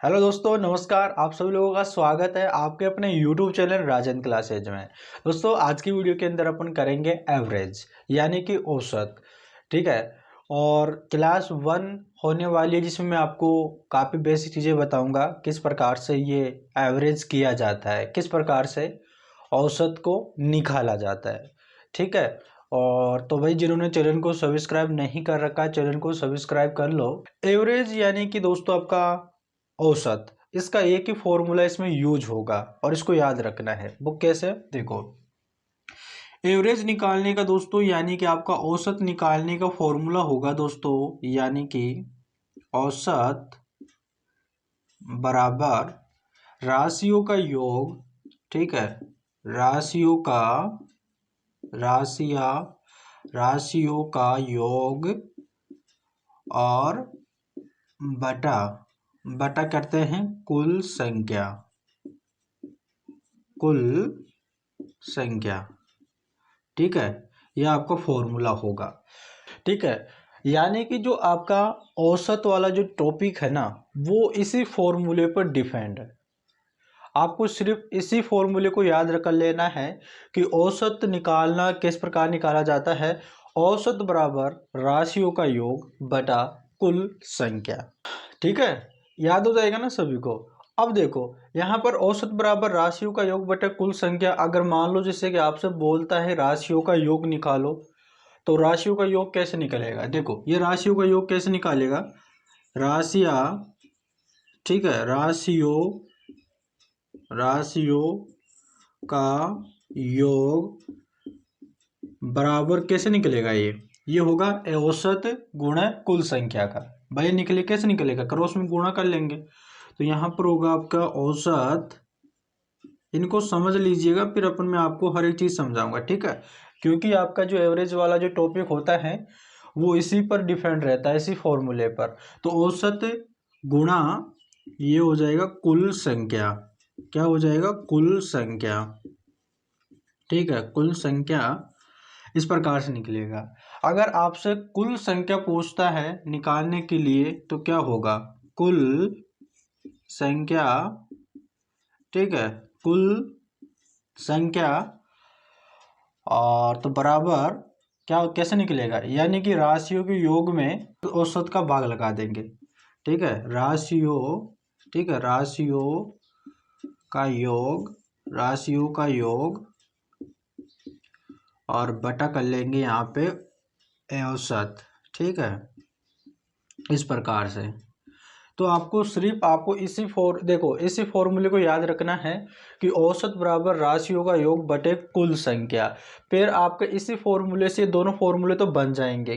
Hello दोस्तों, नमस्कार। आप सभी लोगों का स्वागत है आपके अपने YouTube चैनल राजन क्लासेज में। दोस्तों, आज की वीडियो के अंदर अपन करेंगे एवरेज यानी कि औसत। ठीक है। और क्लास 1 होने वाली है जिसमें मैं आपको काफ़ी बेसिक चीज़ें बताऊंगा, किस प्रकार से ये एवरेज किया जाता है, किस प्रकार से औसत को निकाला जाता है। ठीक है। और तो भाई, जिन्होंने चैनल को सब्सक्राइब नहीं कर रखा है चैनल को सब्सक्राइब कर लो। एवरेज यानी कि दोस्तों आपका औसत, इसका एक ही फॉर्मूला इसमें यूज होगा और इसको याद रखना है। वो कैसे, देखो। एवरेज निकालने का दोस्तों यानी कि आपका औसत निकालने का फॉर्मूला होगा दोस्तों, यानी कि औसत बराबर राशियों का योग। ठीक है। राशियों का राशिया राशियों का योग और बटा बटा करते हैं कुल संख्या। ठीक है। यह आपका फॉर्मूला होगा। ठीक है। यानी कि जो आपका औसत वाला जो टॉपिक है ना, वो इसी फॉर्मूले पर डिपेंड है। आपको सिर्फ इसी फॉर्मूले को याद रख लेना है कि औसत निकालना किस प्रकार निकाला जाता है। औसत बराबर राशियों का योग बटा कुल संख्या। ठीक है। याद हो जाएगा ना सभी को। अब देखो, यहाँ पर औसत बराबर राशियों का योग बटा कुल संख्या। अगर मान लो जैसे कि आपसे बोलता है राशियों का योग निकालो, तो राशियों का योग कैसे निकलेगा। देखो, ये राशियों का योग कैसे निकालेगा। राशियां, ठीक है, राशियों का योग बराबर कैसे निकलेगा। ये होगा औसत गुणा कुल संख्या का। भाई निकले कैसे निकलेगा, क्रॉस में गुणा कर लेंगे। तो यहाँ पर होगा आपका औसत। इनको समझ लीजिएगा, फिर अपन मैं आपको हर एक चीज समझाऊंगा। ठीक है। क्योंकि आपका जो एवरेज वाला जो टॉपिक होता है वो इसी पर डिपेंड रहता है, इसी फॉर्मूले पर। तो औसत गुणा ये हो जाएगा कुल संख्या। क्या हो जाएगा, कुल संख्या। ठीक है। कुल संख्या इस प्रकार से निकलेगा। अगर आपसे कुल संख्या पूछता है निकालने के लिए तो क्या होगा, कुल संख्या। ठीक है। कुल संख्या और तो बराबर क्या कैसे निकलेगा, यानी कि राशियों के योग में औसत का भाग लगा देंगे। ठीक है। ठीक है, राशियों का योग और बटा कर लेंगे यहाँ पे औसत। ठीक है। इस प्रकार से। तो आपको सिर्फ आपको देखो, इसी फॉर्मूले को याद रखना है कि औसत बराबर राशियों का योग बटे कुल संख्या। फिर आपके इसी फॉर्मूले से दोनों फॉर्मूले तो बन जाएंगे,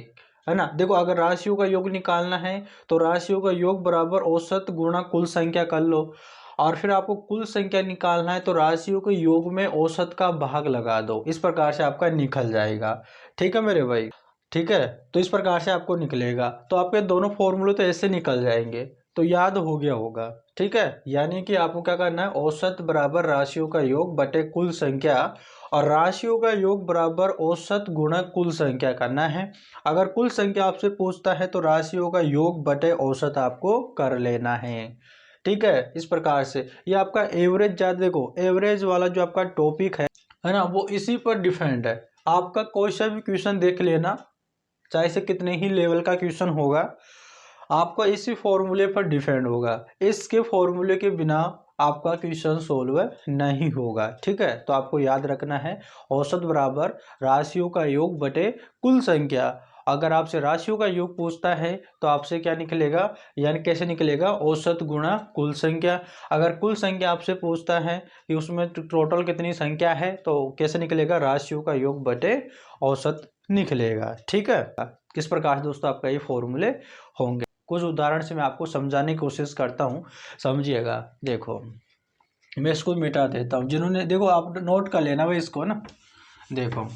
है ना। देखो, अगर राशियों का योग निकालना है तो राशियों का योग बराबर औसत गुणा कुल संख्या कर लो। और फिर आपको कुल संख्या निकालना है तो राशियों के योग में औसत का भाग लगा दो। इस प्रकार से आपका निकल जाएगा। ठीक है मेरे भाई। ठीक है। तो इस प्रकार से आपको निकलेगा, तो आपके दोनों फॉर्मूले तो ऐसे निकल जाएंगे। तो याद हो गया होगा। ठीक है। यानी कि आपको क्या करना है, औसत बराबर राशियों का योग बटे कुल संख्या और राशियों का योग बराबर औसत गुणा कुल संख्या करना है। अगर कुल संख्या आपसे पूछता है तो राशियों का योग बटे औसत आपको कर लेना है। ठीक है। इस प्रकार से ये आपका एवरेज, ज्यादा देखो एवरेज वाला जो आपका टॉपिक है ना, वो इसी पर डिपेंड है। आपका कोई सा भी क्वेश्चन देख लेना, चाहे से कितने ही लेवल का क्वेश्चन होगा, आपका इसी फॉर्मूले पर डिपेंड होगा। इसके फॉर्मूले के बिना आपका क्वेश्चन सोल्व नहीं होगा। ठीक है। तो आपको याद रखना है औसत बराबर राशियों का योग बटे कुल संख्या। अगर आपसे राशियों का योग पूछता है तो आपसे क्या निकलेगा, यानी कैसे निकलेगा, औसत गुणा कुल संख्या। अगर कुल संख्या आपसे पूछता है कि उसमें टोटल कितनी संख्या है तो कैसे निकलेगा, राशियों का योग बटे औसत निकलेगा। ठीक है। किस प्रकार से दोस्तों आपका ये फॉर्मूले होंगे, कुछ उदाहरण से मैं आपको समझाने की कोशिश करता हूँ, समझिएगा। देखो, मैं इसको मिटा देता हूँ। जिन्होंने, देखो आप नोट कर लेना भाई इसको ना। देखो,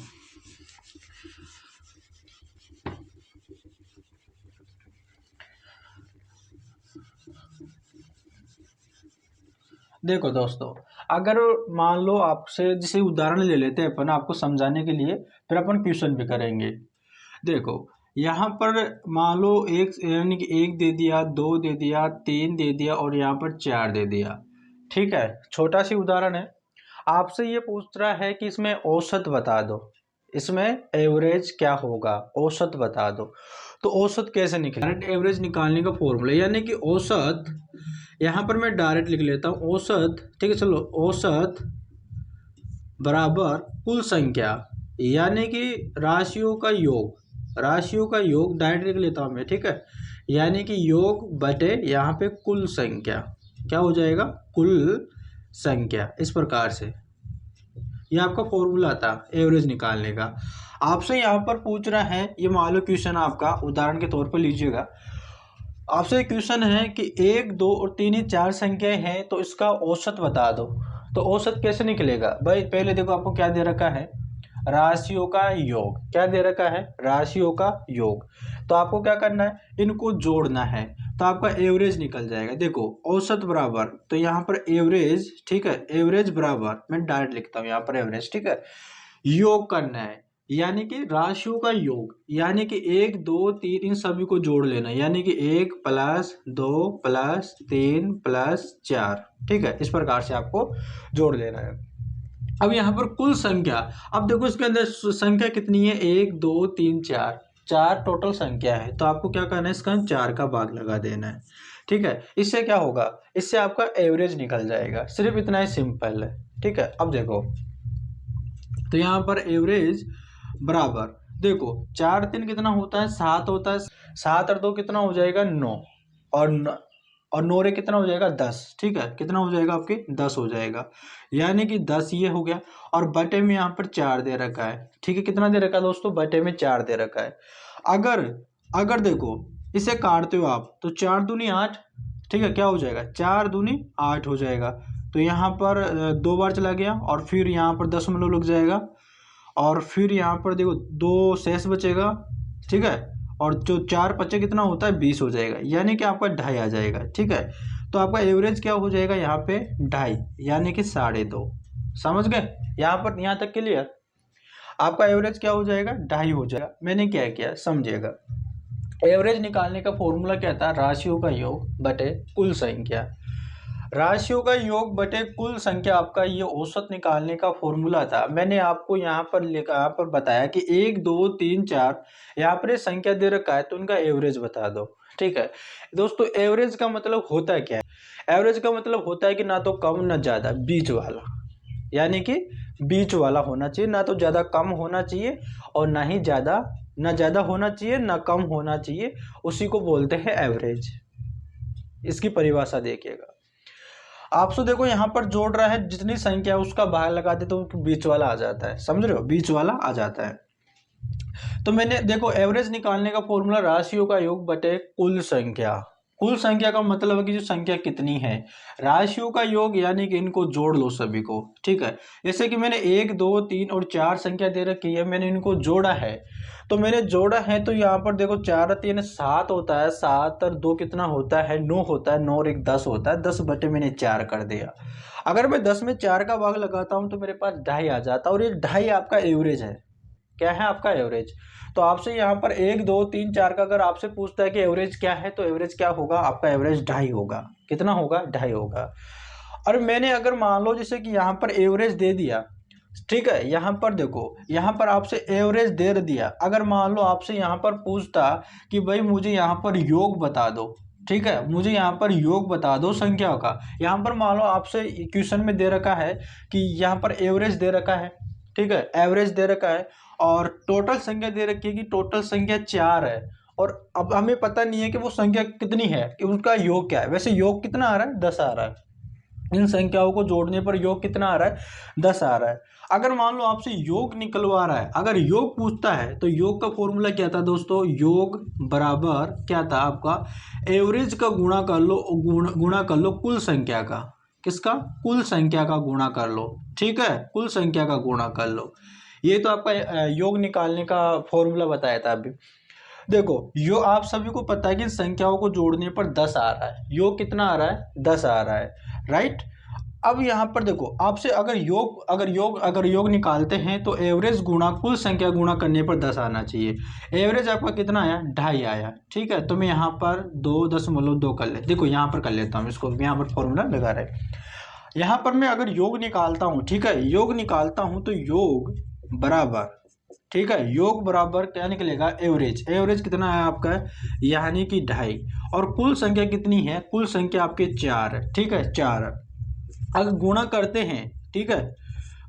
देखो दोस्तों, अगर मान लो आपसे, जैसे उदाहरण ले लेते हैं अपन आपको समझाने के लिए, फिर अपन क्वेश्चन भी करेंगे। देखो, यहाँ पर मान लो एक यानी कि 1 दे दिया, 2 दे दिया, 3 दे दिया और यहाँ पर 4 दे दिया। ठीक है, छोटा सी उदाहरण है। आपसे ये पूछ रहा है कि इसमें औसत बता दो, इसमें एवरेज क्या होगा, औसत बता दो। तो औसत कैसे निकले, डायरेक्ट एवरेज निकालने का फॉर्मूला, यानी कि औसत, यहाँ पर मैं डायरेक्ट लिख लेता हूँ औसत। ठीक है, चलो, औसत बराबर कुल संख्या, यानी कि राशियों का योग, राशियों का योग डायरेक्ट लिख लेता हूँ मैं। ठीक है, यानी कि योग बटे यहाँ पे कुल संख्या, क्या हो जाएगा, कुल संख्या। इस प्रकार से ये आपका फॉर्मूला था एवरेज निकालने का। आपसे यहाँ पर पूछ रहा है, ये मान लो क्वेश्चन आपका, उदाहरण के तौर पर लीजिएगा। आपसे क्वेश्चन है कि 1, 2 और 3 ही 4 संख्याएं हैं, तो इसका औसत बता दो। तो औसत कैसे निकलेगा भाई, पहले देखो आपको क्या दे रखा है, राशियों का योग। क्या दे रखा है, राशियों का योग। तो आपको क्या करना है, इनको जोड़ना है, तो आपका एवरेज निकल जाएगा। देखो औसत बराबर, तो यहाँ पर एवरेज, ठीक है, एवरेज बराबर, मैं डायरेक्ट लिखता हूँ यहाँ पर एवरेज। ठीक है, योग करना है, यानी कि राशियों का योग, यानी कि 1, 2, 3 इन सभी को जोड़ लेना, यानी कि 1 + 2 + 3 + 4। ठीक है, इस प्रकार से आपको जोड़ लेना है। अब यहाँ पर कुल संख्या, अब देखो इसके अंदर संख्या कितनी है, 1, 2, 3, 4, 4 टोटल संख्या है। तो आपको क्या करना है, इसका 4 का भाग लगा देना है। ठीक है, इससे क्या होगा, इससे आपका एवरेज निकल जाएगा, सिर्फ इतना ही सिंपल है। ठीक है, अब देखो, तो यहाँ पर एवरेज बराबर, देखो 4 3 कितना होता है, 7 होता है, 7 और 2 कितना हो जाएगा, 9, और 9 रे कितना हो जाएगा, 10। ठीक है, कितना हो जाएगा आपके, 10 हो जाएगा, यानी कि 10 ये हो गया। और बटे में यहाँ पर 4 दे रखा है। ठीक है, कितना दे रखा है दोस्तों, बटे में 4 दे रखा है। अगर अगर देखो इसे काटते हो आप, तो 4 दूनी 8। ठीक है, क्या हो जाएगा, 4 दूनी 8 हो जाएगा। तो यहाँ पर 2 बार चला गया, और फिर यहाँ पर दशमलव लग जाएगा, और फिर यहाँ पर देखो 2 शेष बचेगा। ठीक है, और जो 4 पचे कितना होता है, 20 हो जाएगा, यानी कि आपका 2.5 आ जाएगा। ठीक है, तो आपका एवरेज क्या हो जाएगा यहाँ पे, 2.5, यानी कि 2.5। समझ गए, यहाँ पर, यहाँ तक क्लियर। आपका एवरेज क्या हो जाएगा, 2.5 हो जाएगा। मैंने क्या किया समझिएगा, एवरेज निकालने का फॉर्मूला क्या था, राशियों का योग बटे कुल संख्या। राशियों का योग बटे कुल संख्या, आपका ये औसत निकालने का फॉर्मूला था। मैंने आपको यहाँ पर लिखा, यहाँ पर बताया कि 1, 2, 3, 4 यहाँ पर ये संख्या दे रखा है, तो उनका एवरेज बता दो। ठीक है दोस्तों, एवरेज का मतलब होता क्या है, एवरेज का मतलब होता है कि ना तो कम ना ज़्यादा, बीच वाला, यानी कि बीच वाला होना चाहिए, ना तो ज़्यादा कम होना चाहिए और ना ही ज़्यादा, ना ज़्यादा होना चाहिए ना कम होना चाहिए, उसी को बोलते हैं एवरेज। इसकी परिभाषा देखिएगा। आपसे देखो यहाँ पर जोड़ रहा है, जितनी संख्या है उसका भाग लगा दे तो बीच वाला आ जाता है, समझ रहे हो, बीच वाला आ जाता है। तो मैंने देखो एवरेज निकालने का फॉर्मूला राशियों का योग बटे कुल संख्या। कुल संख्या का मतलब है कि जो संख्या कितनी है, राशियों का योग यानी कि इनको जोड़ लो सभी को। ठीक है, जैसे कि मैंने 1, 2, 3 और 4 संख्या दे रखी है, मैंने इनको जोड़ा है। तो मैंने जोड़ा है, तो यहाँ पर देखो 4 और 3 7 होता है, 7 और 2 कितना होता है, 9 होता है, 9 और 1 10 होता है, 10 बटे मैंने 4 कर दिया। अगर मैं 10 में 4 का भाग लगाता हूँ तो मेरे पास 2.5 आ जाता है, और ये 2.5 आपका एवरेज है। क्या है आपका एवरेज। तो आपसे यहाँ पर 1, 2, 3, 4 का अगर आपसे पूछता है कि एवरेज क्या है, तो एवरेज क्या होगा, आपका एवरेज 2.5 होगा। कितना होगा, 2.5 होगा। और मैंने अगर मान लो जैसे कि यहाँ पर एवरेज दे दिया, ठीक है, यहाँ पर देखो, यहाँ पर आपसे एवरेज दे दिया। अगर मान लो आपसे यहाँ पर पूछता कि भाई मुझे यहाँ पर योग बता दो, ठीक है, मुझे यहाँ पर योग बता दो संख्या का, यहाँ पर मान लो आपसे क्वेश्चन में दे रखा है कि यहाँ पर एवरेज दे रखा है। ठीक है, एवरेज दे रखा है, और टोटल संख्या दे रखी है कि टोटल संख्या 4 है, और अब हमें पता नहीं है कि वो संख्या कितनी है, कि उसका योग क्या है। वैसे योग कितना आ रहा है, 10 आ रहा है। इन संख्याओं को जोड़ने पर योग कितना आ रहा है, 10 आ रहा है। अगर मान लो आपसे योग निकलवा रहा है, अगर योग पूछता है, तो योग का फॉर्मूला क्या था दोस्तों, योग बराबर क्या था आपका, एवरेज का गुणा कर लो, गुणा कर लो कुल संख्या का। किसका, कुल संख्या का गुणा कर लो। ठीक है, कुल संख्या का गुणा कर लो। ये तो आपका योग निकालने का फॉर्मूला बताया था अभी। देखो यो आप सभी को पता है कि संख्याओं को जोड़ने पर 10 आ रहा है, योग कितना आ रहा है, 10 आ रहा है, राइट। अब यहाँ पर देखो आपसे अगर योग निकालते हैं तो एवरेज गुणा कुल संख्या गुणा करने पर 10 आना चाहिए। एवरेज आपका कितना आया, 2.5 आया। ठीक है, तो मैं यहाँ पर 2.2 कर ले, देखो यहाँ पर कर लेता हूँ इसको, यहाँ पर फॉर्मूला लगा रहे। यहाँ पर मैं अगर योग निकालता हूँ, ठीक है, योग निकालता हूँ तो योग बराबर, ठीक है, योग बराबर क्या निकलेगा, एवरेज। एवरेज कितना है आपका, यानी कि 2.5। और कुल संख्या कितनी है, कुल संख्या आपके 4 है। ठीक है, 4। अगर गुणा करते हैं, ठीक है,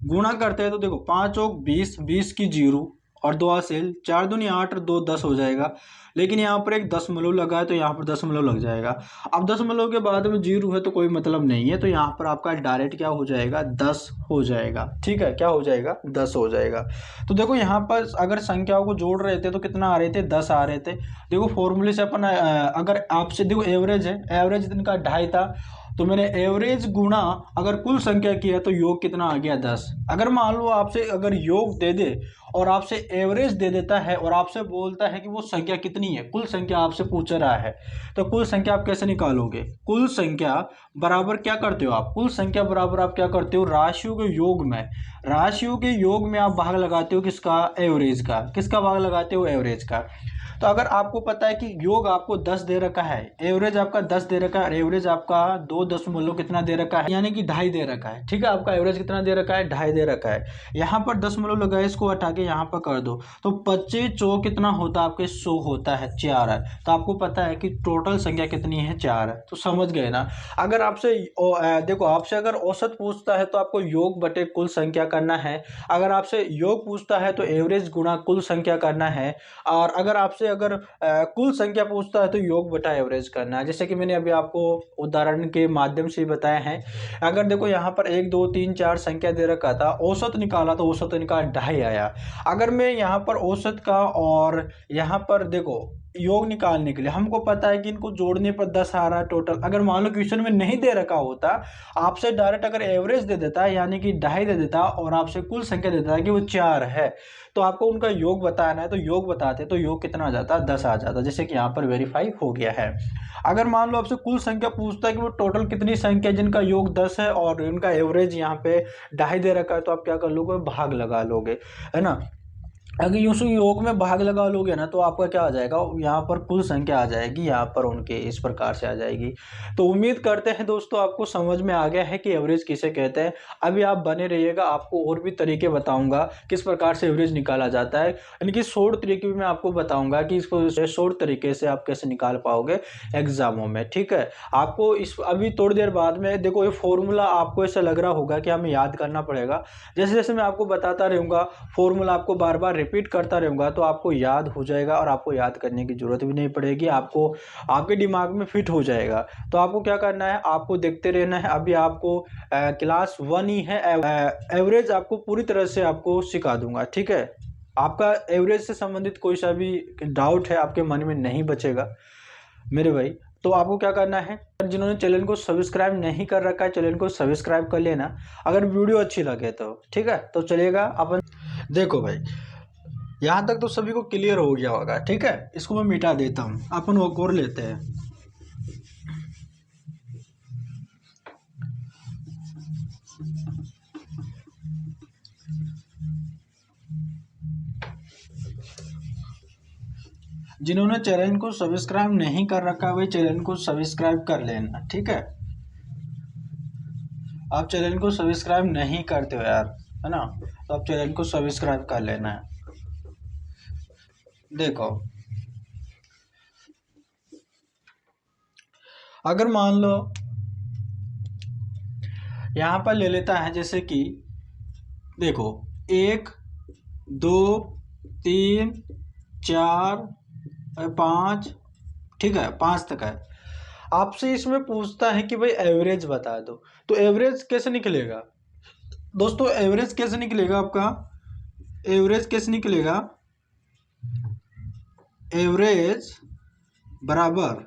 गुणा करते हैं तो देखो 5 चौक 20, 20 की 0 और 2 हासिल, 4 दूनी 8 और 2 10 हो जाएगा। लेकिन यहाँ पर एक दशमलव लगा है तो यहाँ पर दशमलव लग जाएगा। अब दशमलव के बाद में 0 है तो कोई मतलब नहीं है, तो यहाँ पर आपका डायरेक्ट क्या हो जाएगा, 10 हो जाएगा। ठीक है, क्या हो जाएगा, 10 हो जाएगा। तो देखो यहाँ पर अगर संख्याओं को जोड़ रहे थे तो कितना आ रहे थे, 10 आ रहे थे। देखो फॉर्मूले से अपन अगर आपसे देखो एवरेज है, एवरेज इनका 2.5 था, तो मैंने एवरेज गुणा अगर कुल संख्या किया तो योग कितना आ गया, 10। अगर मान लो आपसे अगर योग दे दे और आपसे एवरेज दे देता है और आपसे बोलता है कि वो संख्या कितनी है, कुल संख्या आपसे पूछ रहा है, तो कुल संख्या आप कैसे निकालोगे, कुल संख्या बराबर क्या करते हो आप, कुल संख्या बराबर आप क्या करते हो, राशियों के योग में, राशियों के योग में आप भाग लगाते हो किसका, एवरेज का। किसका भाग लगाते हो, एवरेज का। तो अगर आपको पता है कि योग आपको 10 दे रखा है, एवरेज आपका 10 दे रखा है और एवरेज आपका 2 कितना दे रखा है, यानी कि 2.5 दे रखा है। ठीक है, आपका एवरेज कितना दे रखा है, 2.5 दे रखा है। यहाँ पर दशमलव लगा है, इसको हटा के यहाँ पर कर दो तो 25 चौक कितना होता है आपके, 100 होता है, 4 है। तो आपको पता है कि टोटल संख्या कितनी है, 4 है। तो समझ गए ना। अगर आपसे देखो आपसे अगर औसत पूछता है तो आपको योग बटे कुल संख्या करना है। अगर आपसे योग पूछता है तो एवरेज गुणा कुल संख्या करना है। और अगर आपसे अगर कुल संख्या पूछता है तो योग बटा एवरेज करना है। जैसे कि मैंने अभी आपको उदाहरण के माध्यम से बताया है। अगर देखो यहाँ पर 1 2 3 4 संख्या दे रखा था, औसत निकाला तो औसत इनका 2.5 आया। अगर मैं यहाँ पर औसत का और यहाँ पर देखो योग निकालने के लिए हमको पता है कि इनको जोड़ने पर 10 आ रहा है टोटल। अगर मान लो क्वेश्चन में नहीं दे रखा होता, आपसे डायरेक्ट अगर एवरेज दे देता है यानी कि 2.5 दे देता और आपसे कुल संख्या देता है कि वो 4 है, तो आपको उनका योग बताना है तो योग बताते तो योग कितना आ जाता, 10 आ जाता, जैसे कि यहाँ पर वेरीफाई हो गया है। अगर मान लो आपसे कुल संख्या पूछता है कि वो टोटल कितनी संख्या जिनका योग 10 है और उनका एवरेज यहाँ पे 2.5 दे रखा है, तो आप क्या कर लोगे, भाग लगा लोगे, है ना। अगर यूं योग में भाग लगा लोगे ना तो आपका क्या आ जाएगा, यहाँ पर कुल संख्या आ जाएगी, यहाँ पर उनके इस प्रकार से आ जाएगी। तो उम्मीद करते हैं दोस्तों आपको समझ में आ गया है कि एवरेज किसे कहते हैं। अभी आप बने रहिएगा, आपको और भी तरीके बताऊंगा किस प्रकार से एवरेज निकाला जाता है। इनकी शॉर्ट तरीके भी मैं आपको बताऊंगा कि इसको शॉर्ट तरीके से आप कैसे निकाल पाओगे एग्जामों में। ठीक है, आपको इस अभी थोड़ी देर बाद में देखो ये फॉर्मूला आपको ऐसा लग रहा होगा कि हमें याद करना पड़ेगा। जैसे जैसे मैं आपको बताता रहूँगा, फॉर्मूला आपको बार बार रिपीट करता रहूँगा तो आपको याद हो जाएगा और आपको याद करने की ज़रूरत भी नहीं पड़ेगी, आपको आपके दिमाग में फिट हो जाएगा। तो आपको क्या करना है, आपको देखते रहना है। अभी आपको क्लास 1 ही है, एवरेज आपको पूरी तरह से आपको सिखा दूंगा। ठीक है, आपका एवरेज से संबंधित कोई सा भी डाउट है आपके मन में नहीं बचेगा मेरे भाई। तो आपको क्या करना है, जिन्होंने चैनल को सब्सक्राइब नहीं कर रखा है चैनल को सब्सक्राइब कर लेना, अगर वीडियो अच्छी लगे तो। ठीक है, तो चलिएगा अपन देखो भाई, यहाँ तक तो सभी को क्लियर हो गया होगा। ठीक है, इसको मैं मिटा देता हूँ, अपन वो और लेते हैं। जिन्होंने चैनल को सब्सक्राइब नहीं कर रखा वही चैनल को सब्सक्राइब कर लेना। ठीक है, आप चैनल को सब्सक्राइब नहीं करते हो यार, है ना, तो आप चैनल को सब्सक्राइब कर लेना है। देखो अगर मान लो यहाँ पर ले लेता है, जैसे कि देखो 1 2 3 4 5, ठीक है 5 तक है। आपसे इसमें पूछता है कि भाई एवरेज बता दो, तो एवरेज कैसे निकलेगा दोस्तों, एवरेज कैसे निकलेगा आपका, एवरेज कैसे निकलेगा, एवरेज बराबर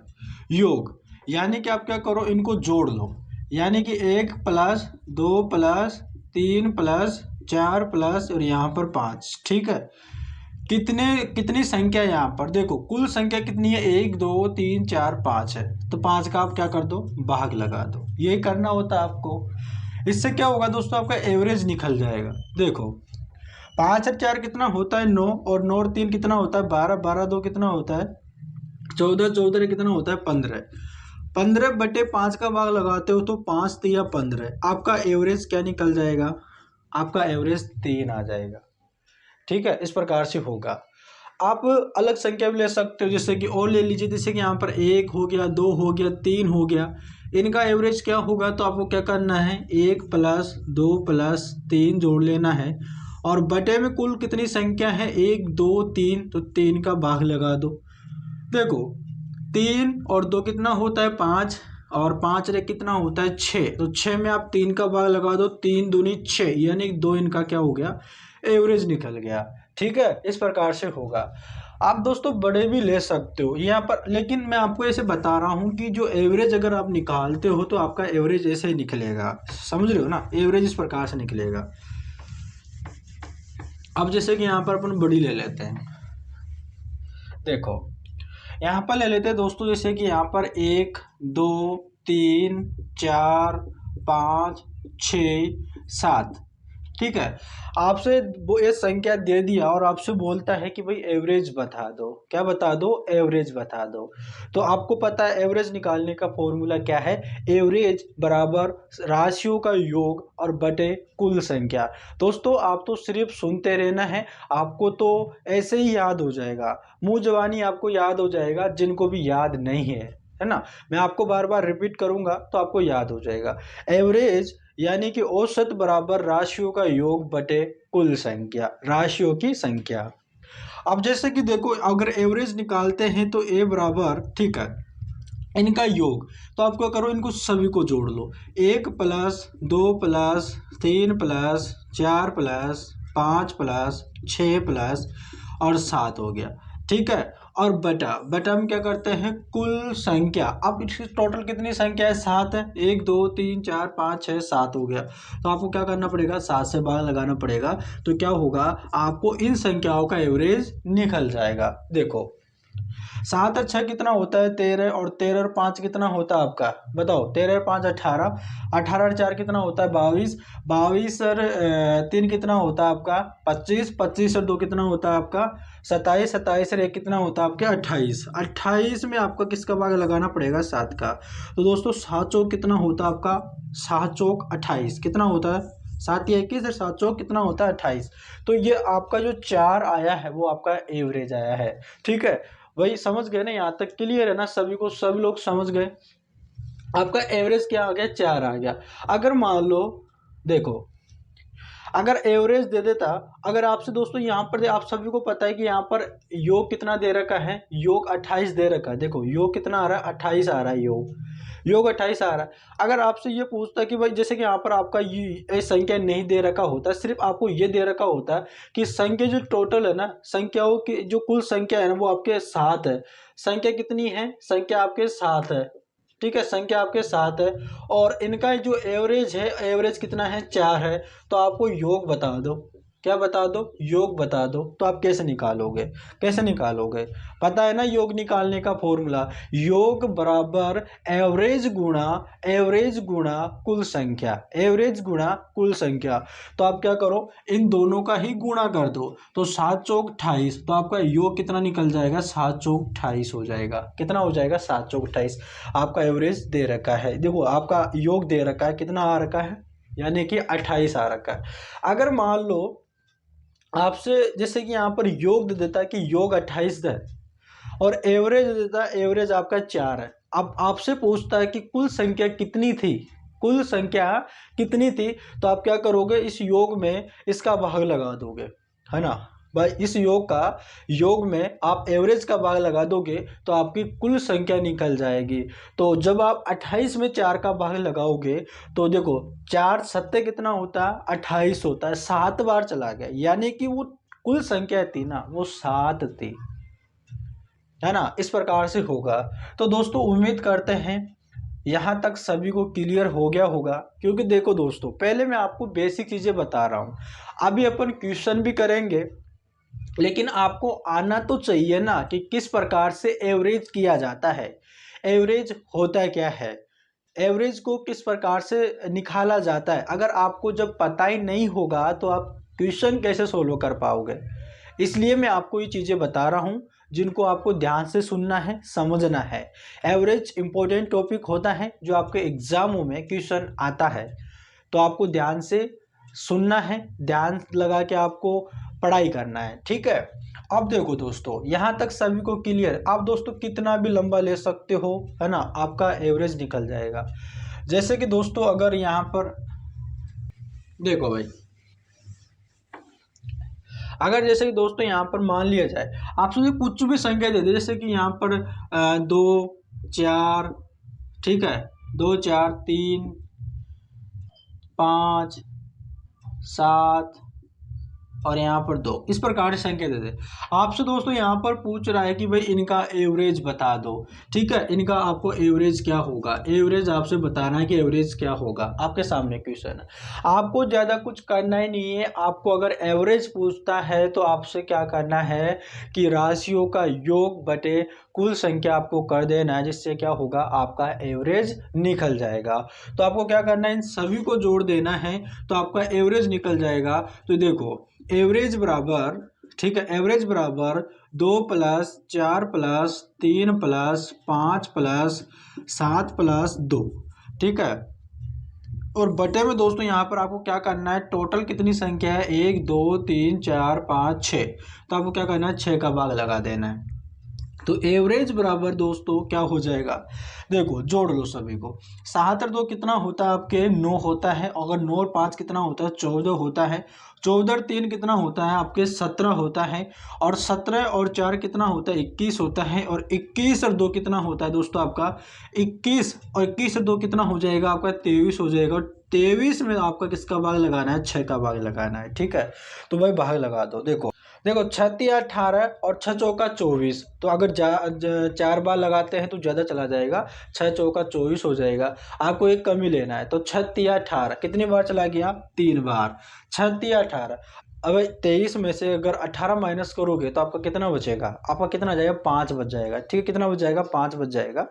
योग, यानी कि आप क्या करो इनको जोड़ लो, यानी कि 1 + 2 + 3 + 4 प्लस और यहाँ पर 5। ठीक है, कितनी संख्या यहाँ पर देखो, कुल संख्या कितनी है, 1 2 3 4 5 है, तो 5 का आप क्या कर दो, भाग लगा दो। ये करना होता है आपको। इससे क्या होगा दोस्तों, आपका एवरेज निकल जाएगा। देखो 5 और 4 कितना होता है 9, और 9 और 3 कितना होता है 12, 12 2 कितना होता है 14, 14 कितना होता है 15, 15/5 का भाग लगाते हो तो 5 3 15, आपका एवरेज क्या निकल जाएगा, आपका एवरेज 3 आ जाएगा। ठीक है, इस प्रकार से होगा। आप अलग संख्या भी ले सकते हो, जैसे कि और ले लीजिए, जैसे कि यहाँ पर 1 हो गया, 2 हो गया, 3 हो गया, इनका एवरेज क्या होगा, तो आपको क्या करना है 1 + 2 + 3 जोड़ लेना है, और बटे में कुल कितनी संख्या है 1 2 3, तो 3 का भाग लगा दो। देखो 3 और 2 कितना होता है 5, और 5 रे कितना होता है 6, तो 6 में आप 3 का भाग लगा दो, 3 दूनी 6, यानी 2 इनका क्या हो गया, एवरेज निकल गया। ठीक है, इस प्रकार से होगा। आप दोस्तों बड़े भी ले सकते हो यहाँ पर, लेकिन मैं आपको ऐसे बता रहा हूँ कि जो एवरेज अगर आप निकालते हो तो आपका एवरेज ऐसे ही निकलेगा, समझ रहे हो ना, एवरेज इस प्रकार से निकलेगा। अब जैसे कि यहाँ पर अपन बड़ी ले लेते हैं, देखो यहाँ पर ले लेते हैं दोस्तों, जैसे कि यहाँ पर 1 2 3 4 5 6 7, ठीक है। आपसे वो ये संख्या दे दिया और आपसे बोलता है कि भाई एवरेज बता दो, क्या बता दो, एवरेज बता दो। तो आपको पता है एवरेज निकालने का फॉर्मूला क्या है, एवरेज बराबर राशियों का योग और बटे कुल संख्या। दोस्तों आप तो सिर्फ सुनते रहना है, आपको तो ऐसे ही याद हो जाएगा, मुंह जवानी आपको याद हो जाएगा, जिनको भी याद नहीं है ना, मैं आपको बार बार रिपीट करूंगा तो आपको याद हो जाएगा। एवरेज यानी कि औसत बराबर राशियों का योग बटे कुल संख्या, राशियों की संख्या। अब जैसे कि देखो अगर एवरेज निकालते हैं तो ए बराबर, ठीक है, इनका योग, तो आप क्या करो इनको सभी को जोड़ लो, 1 + 2 + 3 + 4 + 5 + 6 + और 7 हो गया। ठीक है, और बटा, बटा में क्या करते हैं कुल संख्या, अब इसकी टोटल कितनी संख्या है 7 है, 1 2 3 4 5 6 7 हो गया, तो आपको क्या करना पड़ेगा 7 से भाग लगाना पड़ेगा, तो क्या होगा आपको इन संख्याओं का एवरेज निकल जाएगा। देखो 7 और 6 कितना होता है 13, और 13 और 5 कितना होता है आपका, बताओ 13 और 5 18, 18 और 4 कितना होता है 22, 22 और 3 कितना होता है आपका 25, 25 और 2 कितना होता है आपका 27, 27 और 1 कितना होता है आपके 28, 28 में आपका किसका भाग लगाना पड़ेगा 7 का। तो दोस्तों 7 चौक कितना होता है आपका, 7 चौक 28 कितना होता है 7 या 21 और 7 चौक कितना होता है 28। तो ये आपका जो 4 आया है वो आपका एवरेज आया है। ठीक है, वही समझ गए ना, यहाँ तक क्लियर है ना सभी को, सभी लोग समझ गए। आपका एवरेज क्या आ गया 4 आ गया। अगर मान लो देखो अगर एवरेज दे देता, अगर आपसे दोस्तों यहाँ पर आप सभी को पता है कि यहाँ पर योग कितना दे रखा है, योग 28 दे रखा है, देखो योग कितना आ रहा है 28 आ रहा है, योग 28 आ रहा है। अगर आपसे ये पूछता कि भाई जैसे कि यहाँ पर आपका ये संख्या नहीं दे रखा होता, सिर्फ आपको ये दे रखा होता कि संख्या जो टोटल है ना, संख्याओं की जो कुल संख्या है ना वो आपके 7 है, संख्या कितनी है, संख्या आपके 7 है। ठीक है, संख्या आपके 7 है, और इनका जो एवरेज है, एवरेज कितना है 4 है, तो आपको योग बता दो, क्या बता दो, योग बता दो। तो आप कैसे निकालोगे, कैसे निकालोगे, पता है ना योग निकालने का फॉर्मूला, योग बराबर एवरेज गुणा कुल संख्या, एवरेज गुणा कुल संख्या। तो आप क्या करो इन दोनों का ही गुणा कर दो, तो 7 चौक 28, तो आपका योग कितना निकल जाएगा 7 चौक 28 हो जाएगा, कितना हो जाएगा 7 चौक 28। आपका एवरेज दे रखा है, देखो आपका योग दे रखा है, कितना आ रखा है, यानी कि 28 आ रखा है। अगर मान लो आपसे जैसे कि यहाँ पर योग दे देता है कि योग 28 है, और एवरेज दे देता है, एवरेज आपका 4 है। अब आपसे पूछता है कि कुल संख्या कितनी थी, कुल संख्या कितनी थी, तो आप क्या करोगे इस योग में इसका भाग लगा दोगे, है ना भाई, इस योग में आप एवरेज का भाग लगा दोगे तो आपकी कुल संख्या निकल जाएगी। तो जब आप 28 में 4 का भाग लगाओगे तो देखो 4 सत्ते कितना होता है 28 होता है, 7 बार चला गया, यानी कि वो कुल संख्या थी ना वो 7 थी, है ना, इस प्रकार से होगा। तो दोस्तों उम्मीद करते हैं यहाँ तक सभी को क्लियर हो गया होगा, क्योंकि देखो दोस्तों पहले मैं आपको बेसिक चीज़ें बता रहा हूँ, अभी अपन क्वेश्चन भी करेंगे, लेकिन आपको आना तो चाहिए ना कि किस प्रकार से एवरेज किया जाता है, एवरेज होता क्या है, एवरेज को किस प्रकार से निकाला जाता है, अगर आपको जब पता ही नहीं होगा तो आप क्वेश्चन कैसे सोल्व कर पाओगे। इसलिए मैं आपको ये चीज़ें बता रहा हूँ जिनको आपको ध्यान से सुनना है, समझना है। एवरेज इंपॉर्टेंट टॉपिक होता है जो आपके एग्जामों में क्वेश्चन आता है, तो आपको ध्यान से सुनना है, ध्यान लगा के आपको पढ़ाई करना है, ठीक है। अब देखो दोस्तों, यहाँ तक सभी को क्लियर। आप दोस्तों कितना भी लंबा ले सकते हो, है ना, आपका एवरेज निकल जाएगा। जैसे कि दोस्तों अगर यहाँ पर देखो भाई, अगर जैसे कि दोस्तों यहाँ पर मान लिया जाए, आपसे मुझे कुछ भी संख्या दे दे, जैसे कि यहाँ पर 2 4, ठीक है, 2 4 3 5 7 और यहाँ पर 2, इस प्रकार से संख्या दे दे। आपसे दोस्तों यहाँ पर पूछ रहा है कि भाई इनका एवरेज बता दो, ठीक है, इनका आपको एवरेज क्या होगा, एवरेज आपसे बताना है कि एवरेज क्या होगा। आपके सामने क्वेश्चन है, आपको ज़्यादा कुछ करना ही नहीं है। आपको अगर एवरेज पूछता है तो आपसे क्या करना है कि राशियों का योग बटे कुल संख्या आपको कर देना है, जिससे क्या होगा, आपका एवरेज निकल जाएगा। तो आपको क्या करना है, इन सभी को जोड़ देना है तो आपका एवरेज निकल जाएगा। तो देखो एवरेज बराबर, ठीक है, एवरेज बराबर 2 + 4 + 3 + 5 + 7 + 2, ठीक है। और बटे में दोस्तों यहाँ पर आपको क्या करना है, टोटल कितनी संख्या है, 1 2 3 4 5 6, तो आपको क्या करना है, 6 का भाग लगा देना है। तो एवरेज बराबर दोस्तों क्या हो जाएगा, देखो जोड़ लो सभी को। 7 और 2 कितना होता है आपके, 9 होता है। अगर 9 और 5 कितना होता है, 14 होता है। 14 और 3 कितना होता है आपके, 17 होता है। और 17 और 4 कितना होता है, 21 होता है। और 21 और 2 कितना होता है दोस्तों आपका, 21 और 21 और 2 कितना हो जाएगा आपका, 23 हो जाएगा। 23 में आपका किसका भाग लगाना है, 6 का भाग लगाना है, ठीक है। तो भाई भाग लगा दो। देखो देखो 6 × 18 और 6 चौका 24, तो अगर 4 बार लगाते हैं तो ज़्यादा चला जाएगा, 6 चौका 24 हो जाएगा। आपको एक कमी लेना है, तो 6 × 18 कितनी बार चला गया, 3 बार। 6 × 18, अब 23 में से अगर 18 माइनस करोगे तो आपका कितना बचेगा, आपका कितना जाएगा, 5 बच जाएगा, ठीक है। कितना बच जाएगा, 5 बच जाएगा।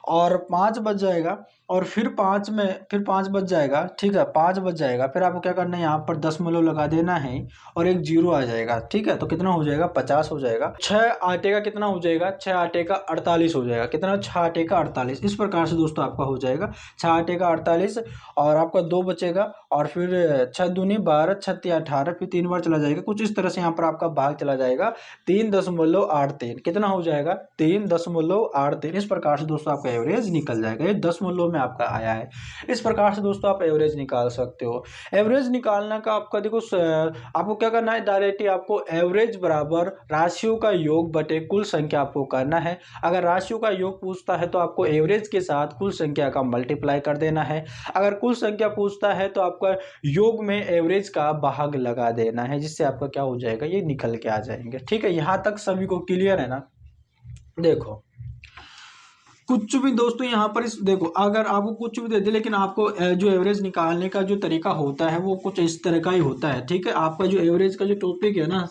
और 5 बच जाएगा, और फिर 5 में फिर 5 बच जाएगा, ठीक है, 5 बच जाएगा। फिर आपको क्या करना है, यहाँ पर दशमलव लगा देना है और एक जीरो आ जाएगा, ठीक है। तो कितना हो जाएगा, 50 हो जाएगा। 6 आटे का कितना हो जाएगा, 6 आटे का 48 हो जाएगा। कितना, 6 आटे का 48। इस प्रकार से दोस्तों आपका हो जाएगा 6 आटे का 48, और आपका 2 बचेगा। और फिर 6 दूनी 12, 6 × 18, फिर 3 बार चला जाएगा। कुछ इस तरह से यहाँ पर आपका भाग चला जाएगा, 3.83। कितना हो जाएगा, 3.83। इस प्रकार से दोस्तों आपका एवरेज निकल जाएगा। ये दशमलव में आपका आया है। इस प्रकार से दोस्तों आप एवरेज निकाल सकते हो। एवरेज निकालना का आपका देखो आपको क्या करना है, डायरेक्टली आपको एवरेज बराबर राशियों का योग बटे कुल संख्या आपको करना है। अगर राशियों का योग पूछता है तो आपको एवरेज के साथ कुल संख्या का मल्टीप्लाई कर देना है। अगर कुल संख्या पूछता है तो आपका योग में एवरेज का भाग लगा देना है, जिससे आपका क्या हो जाएगा, ये निकल के आ जाएंगे, ठीक है। यहाँ तक सभी को क्लियर है ना। देखो कुछ भी दोस्तों यहाँ पर इस देखो, अगर आपको कुछ भी दे दे, लेकिन आपको जो एवरेज निकालने का जो तरीका होता है वो कुछ इस तरह का ही होता है, ठीक है। आपका जो एवरेज का जो टॉपिक है ना,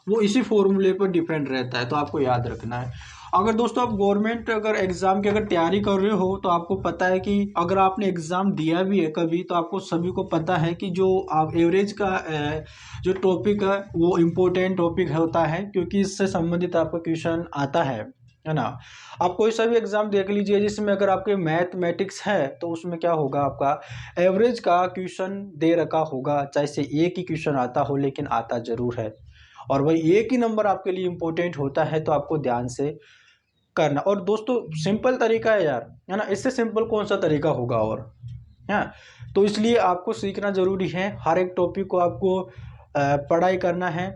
वो इसी फॉर्मूले पर डिपेंड रहता है, तो आपको याद रखना है। अगर दोस्तों आप गवर्नमेंट अगर एग्ज़ाम की अगर तैयारी कर रहे हो तो आपको पता है कि अगर आपने एग्ज़ाम दिया भी है कभी, तो आपको सभी को पता है कि जो आप एवरेज का जो टॉपिक है वो इम्पोर्टेंट टॉपिक होता है, क्योंकि इससे संबंधित आपका क्वेश्चन आता है ना। आप कोई सा भी एग्ज़ाम देख लीजिए जिसमें अगर आपके मैथमेटिक्स है तो उसमें क्या होगा, आपका एवरेज का क्वेश्चन दे रखा होगा, चाहे से एक ही क्वेश्चन आता हो, लेकिन आता ज़रूर है। और वही एक ही नंबर आपके लिए इम्पोर्टेंट होता है, तो आपको ध्यान से करना। और दोस्तों सिंपल तरीका है यार, है ना, इससे सिंपल कौन सा तरीका होगा और, है। तो इसलिए आपको सीखना ज़रूरी है। हर एक टॉपिक को आपको पढ़ाई करना है।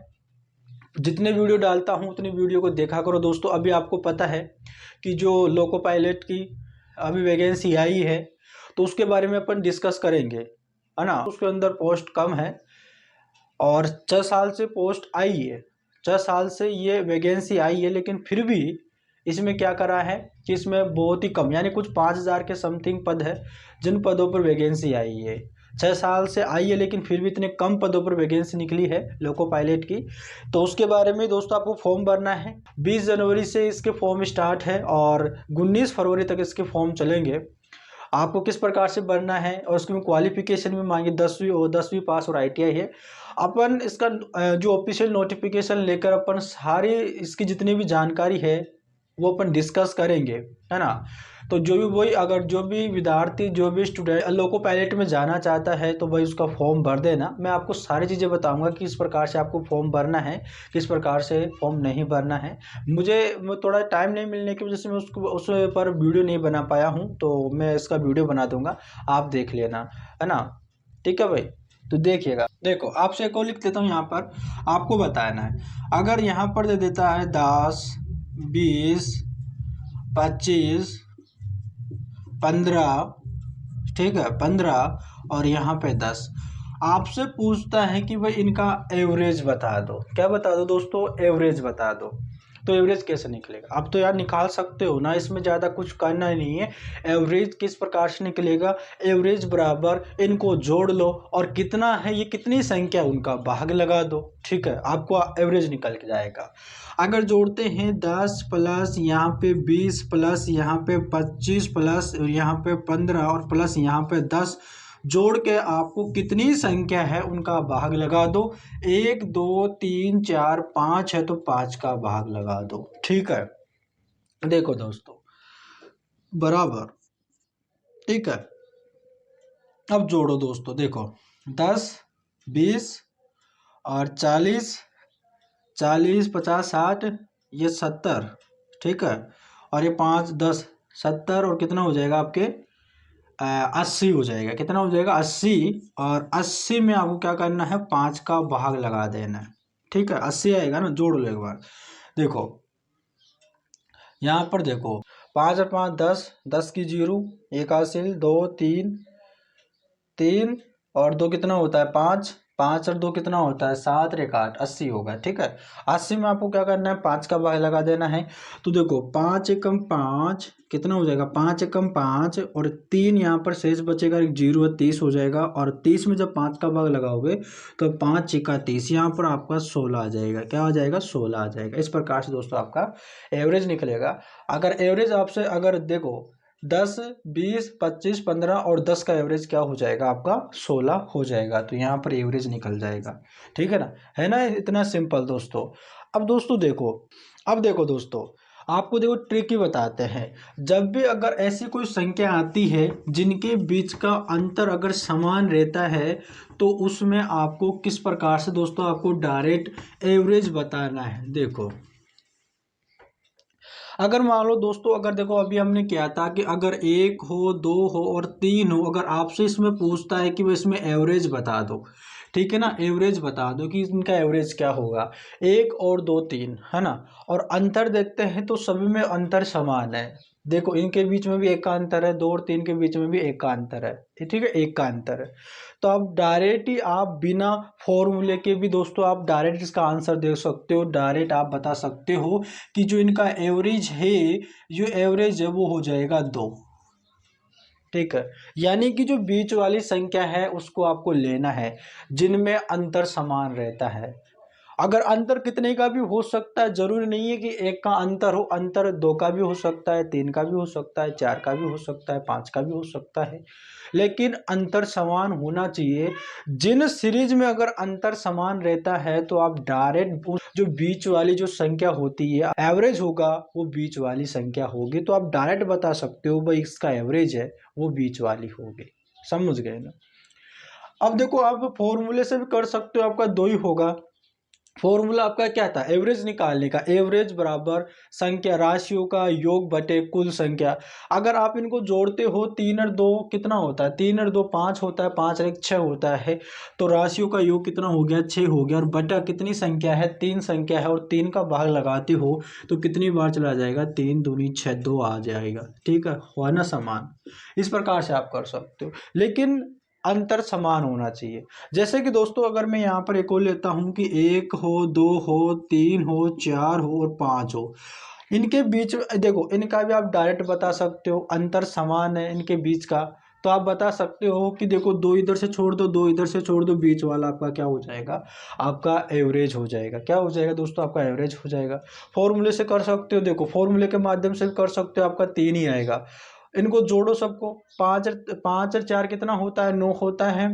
जितने वीडियो डालता हूँ उतनी वीडियो को देखा करो दोस्तों। अभी आपको पता है कि जो लोको पायलट की अभी वैकेंसी आई है, तो उसके बारे में अपन डिस्कस करेंगे, है ना। उसके अंदर पोस्ट कम है और 6 साल से पोस्ट आई है, 6 साल से ये वैकेंसी आई है, लेकिन फिर भी इसमें क्या करा है कि इसमें बहुत ही कम, यानी कुछ 5000 के समथिंग पद है जिन पदों पर वैकेंसी आई है। 6 साल से आई है लेकिन फिर भी इतने कम पदों पर वैकेंसी निकली है लोको पायलट की। तो उसके बारे में दोस्तों आपको फॉर्म भरना है। 20 जनवरी से इसके फॉर्म स्टार्ट है और 19 फरवरी तक इसके फॉर्म चलेंगे। आपको किस प्रकार से बनना है, और उसकी क्वालिफिकेशन भी मांगी 10वीं और 10वीं पास और ITI है। अपन इसका जो ऑफिशियल नोटिफिकेशन लेकर अपन सारी इसकी जितनी भी जानकारी है वो अपन डिस्कस करेंगे, है ना। तो जो भी वही अगर जो भी विद्यार्थी जो भी स्टूडेंट लोको पायलट में जाना चाहता है तो भाई उसका फॉर्म भर देना। मैं आपको सारी चीज़ें बताऊंगा कि किस प्रकार से आपको फॉर्म भरना है, किस प्रकार से फॉर्म नहीं भरना है। मुझे थोड़ा टाइम नहीं मिलने की वजह से मैं उस पर वीडियो नहीं बना पाया हूँ, तो मैं इसका वीडियो बना दूंगा, आप देख लेना, है ना। ठीक है भाई, तो देखिएगा। देखो आपसे एक और लिख देता हूँ, यहाँ पर आपको बताना है। अगर यहाँ पर दे देता है 10, 20, 25, 15, ठीक है 15 और यहाँ पे 10, आपसे पूछता है कि भाई इनका एवरेज बता दो। क्या बता दो दोस्तों? एवरेज बता दो। तो एवरेज कैसे निकलेगा? आप तो यार निकाल सकते हो ना, इसमें ज़्यादा कुछ करना नहीं है। एवरेज किस प्रकार से निकलेगा? एवरेज बराबर इनको जोड़ लो और कितना है, ये कितनी संख्या उनका भाग लगा दो, ठीक है, आपको एवरेज निकल के जाएगा। अगर जोड़ते हैं 10 प्लस यहाँ पे 20 प्लस यहाँ पे 25 प्लस यहाँ पे 15 और प्लस यहाँ पे 10, जोड़ के आपको कितनी संख्या है उनका भाग लगा दो। 1 2 3 4 5 है तो 5 का भाग लगा दो, ठीक है। देखो दोस्तों बराबर, ठीक है। अब जोड़ो दोस्तों, देखो 10 20 और 40, 40 50 60, ये 70, ठीक है। और ये 5 10 70 और कितना हो जाएगा आपके 80 हो जाएगा। कितना हो जाएगा? 80। और 80 में आपको क्या करना है? 5 का भाग लगा देना है, ठीक है। 80 आएगा ना, जोड़ लो एक बार। देखो यहाँ पर देखो 5 और 5 10, 10 की 0, 1 हासिल 2 3 3 और 2 कितना होता है? 5, 5 और 2 कितना होता है? 7 और 1 8, 80 होगा, ठीक है। 80 में आपको क्या करना है? 5 का भाग लगा देना है। तो देखो 5 एकम 5 कितना हो जाएगा? 5 एकम 5 और 3 यहाँ पर शेष बचेगा, एक 0 है, 30 हो जाएगा। और 30 में जब 5 का भाग लगाओगे तो 5 एका 30, यहाँ पर आपका 16 आ जाएगा। क्या आ जाएगा? 16 आ जाएगा। इस प्रकार से दोस्तों आपका एवरेज निकलेगा। अगर एवरेज आपसे अगर देखो 10 20 25 15 और 10 का एवरेज क्या हो जाएगा? आपका 16 हो जाएगा। तो यहाँ पर एवरेज निकल जाएगा, ठीक है ना। है ना, इतना सिंपल दोस्तों। अब दोस्तों देखो, अब देखो दोस्तों, आपको देखो ट्रिक ही बताते हैं। जब भी अगर ऐसी कोई संख्या आती है जिनके बीच का अंतर अगर समान रहता है तो उसमें आपको किस प्रकार से दोस्तों आपको डायरेक्ट एवरेज बताना है। देखो अगर मान लो दोस्तों, अगर देखो अभी हमने किया था कि अगर 1 हो 2 हो और 3 हो, अगर आपसे इसमें पूछता है कि वो इसमें एवरेज बता दो, ठीक है ना, एवरेज बता दो कि इनका एवरेज क्या होगा। 1 और 2 3, है ना, और अंतर देखते हैं तो सभी में अंतर समान है। देखो इनके बीच में भी 1 का अंतर है, 2 और 3 के बीच में भी 1 का अंतर है, ठीक है, 1 का अंतर है। तो आप डायरेक्ट ही आप बिना फॉर्मूले के भी दोस्तों आप डायरेक्ट इसका आंसर दे सकते हो। डायरेक्ट आप बता सकते हो कि जो इनका एवरेज है, जो एवरेज है वो हो जाएगा 2, ठीक है। यानी कि जो बीच वाली संख्या है उसको आपको लेना है जिनमें अंतर समान रहता है। अगर अंतर कितने का भी हो सकता है, जरूरी नहीं है कि 1 का अंतर हो, अंतर 2 का भी हो सकता है, 3 का भी हो सकता है, 4 का भी हो सकता है, 5 का भी हो सकता है, लेकिन अंतर समान होना चाहिए। जिन सीरीज में अगर अंतर समान रहता है तो आप डायरेक्ट जो बीच वाली जो संख्या होती है एवरेज होगा वो बीच वाली संख्या होगी, तो आप डायरेक्ट बता सकते हो भाई इसका एवरेज है वो बीच वाली होगी। समझ गए ना। अब देखो आप फॉर्मूले से भी कर सकते हो, आपका 2 ही होगा। फॉर्मूला आपका क्या था? एवरेज निकालने का। एवरेज बराबर संख्या राशियों का योग बटे कुल संख्या। अगर आप इनको जोड़ते हो 3 और 2 कितना होता है? 3 और 2 5 होता है, 5 और 1 6 होता है। तो राशियों का योग कितना हो गया? 6 हो गया। और बटा कितनी संख्या है? 3 संख्या है, और 3 का भाग लगाते हो तो कितनी बार चला जाएगा? 3 दूनी 6, 2 आ जाएगा, ठीक है, हुआ ना समान। इस प्रकार से आप कर सकते हो, लेकिन अंतर समान होना चाहिए। जैसे कि दोस्तों अगर मैं यहाँ पर एक और लेता हूँ कि 1 हो 2 हो 3 हो 4 हो और 5 हो, इनके बीच देखो इनका भी आप डायरेक्ट बता सकते हो, अंतर समान है इनके बीच का। तो आप बता सकते हो कि देखो 2 इधर से छोड़ दो, 2 इधर से छोड़ दो, बीच वाला आपका क्या हो जाएगा? आपका एवरेज हो जाएगा। क्या हो जाएगा दोस्तों? आपका एवरेज हो जाएगा। फॉर्मूले से कर सकते हो, देखो फॉर्मूले के माध्यम से कर सकते हो, आपका 3 ही आएगा। इनको जोड़ो सबको, 5 और 4 कितना होता है, 9 होता है,